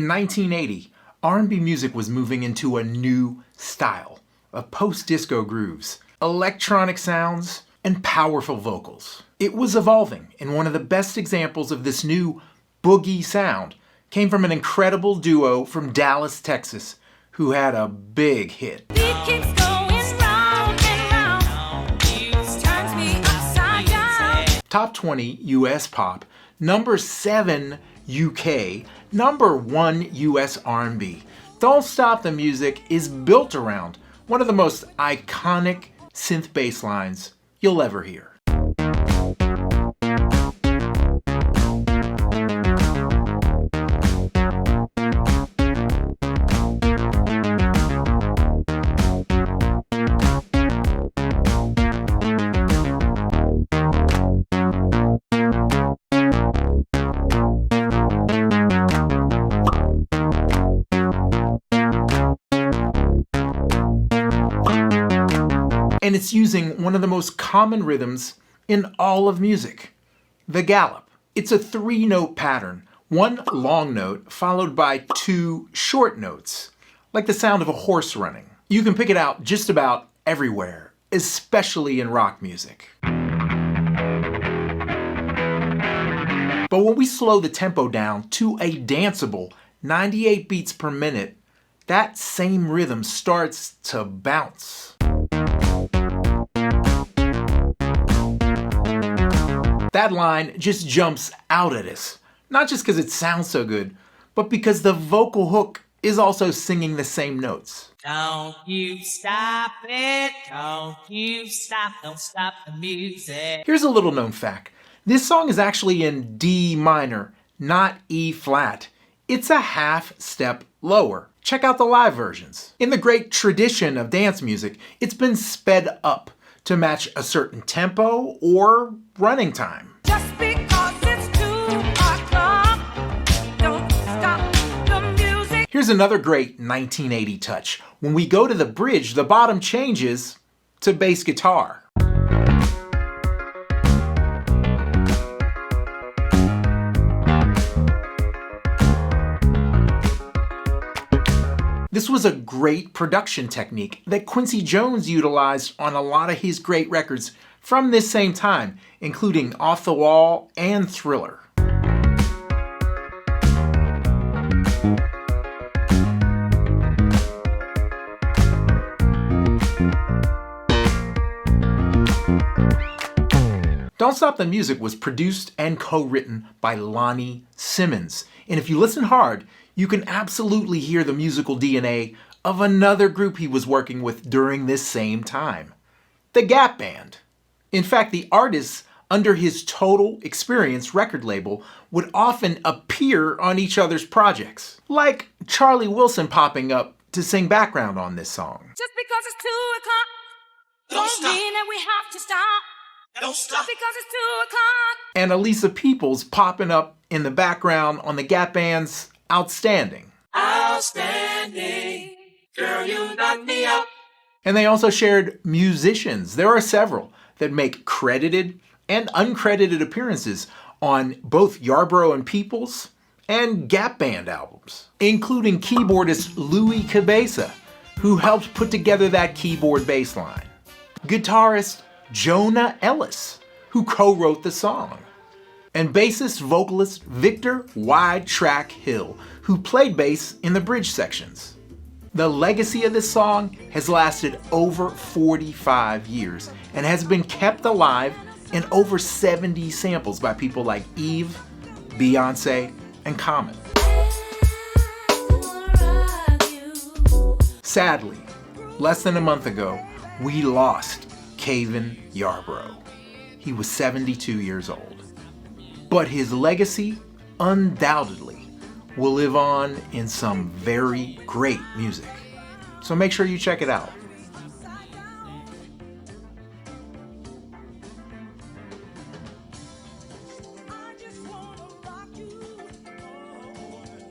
In 1980, R&B music was moving into a new style of post-disco grooves, electronic sounds, and powerful vocals. It was evolving, and one of the best examples of this new boogie sound came from an incredible duo from Dallas, Texas, who had a big hit. Top 20 US pop, number 7 UK, number 1 US R&B. Don't Stop the Music is built around one of the most iconic synth bass lines you'll ever hear. And it's using one of the most common rhythms in all of music, the gallop. It's a 3-note pattern, one long note followed by 2 short notes, like the sound of a horse running. You can pick it out just about everywhere, especially in rock music. But when we slow the tempo down to a danceable 98 beats per minute, that same rhythm starts to bounce. That line just jumps out at us, not just because it sounds so good, but because the vocal hook is also singing the same notes. Don't you stop it, don't you stop, don't stop the music. Here's a little known fact. This song is actually in D minor, not E flat. It's a half step lower. Check out the live versions. In the great tradition of dance music, it's been sped up to match a certain tempo or running time. Just because it's 2 o'clock, don't stop the music. Here's another great 1980 touch. When we go to the bridge, the bottom changes to bass guitar. This was a great production technique that Quincy Jones utilized on a lot of his great records from this same time, including Off the Wall and Thriller. Don't Stop the Music was produced and co-written by Lonnie Simmons. And if you listen hard, you can absolutely hear the musical DNA of another group he was working with during this same time, the Gap Band. In fact, the artists under his Total Experience record label would often appear on each other's projects, like Charlie Wilson popping up to sing background on this song. Just because it's 2 o'clock, don't mean that we have to stop. Don't stop. Just because it's 2 o'clock. And Elisa Peoples popping up in the background on the Gap Band's Outstanding. Outstanding, girl, you knock me up. And they also shared musicians. There are several that make credited and uncredited appearances on both Yarbrough and Peoples and Gap Band albums, including keyboardist Louis Cabeza, who helped put together that keyboard bass line. Guitarist Jonah Ellis, who co-wrote the song. And bassist vocalist Victor Wide Track Hill, who played bass in the bridge sections. The legacy of this song has lasted over 45 years and has been kept alive in over 70 samples by people like Eve, Beyonce, and Common. Sadly, less than a month ago, we lost Kevin Yarbrough. He was 72 years old. But his legacy undoubtedly will live on in some very great music. So make sure you check it out.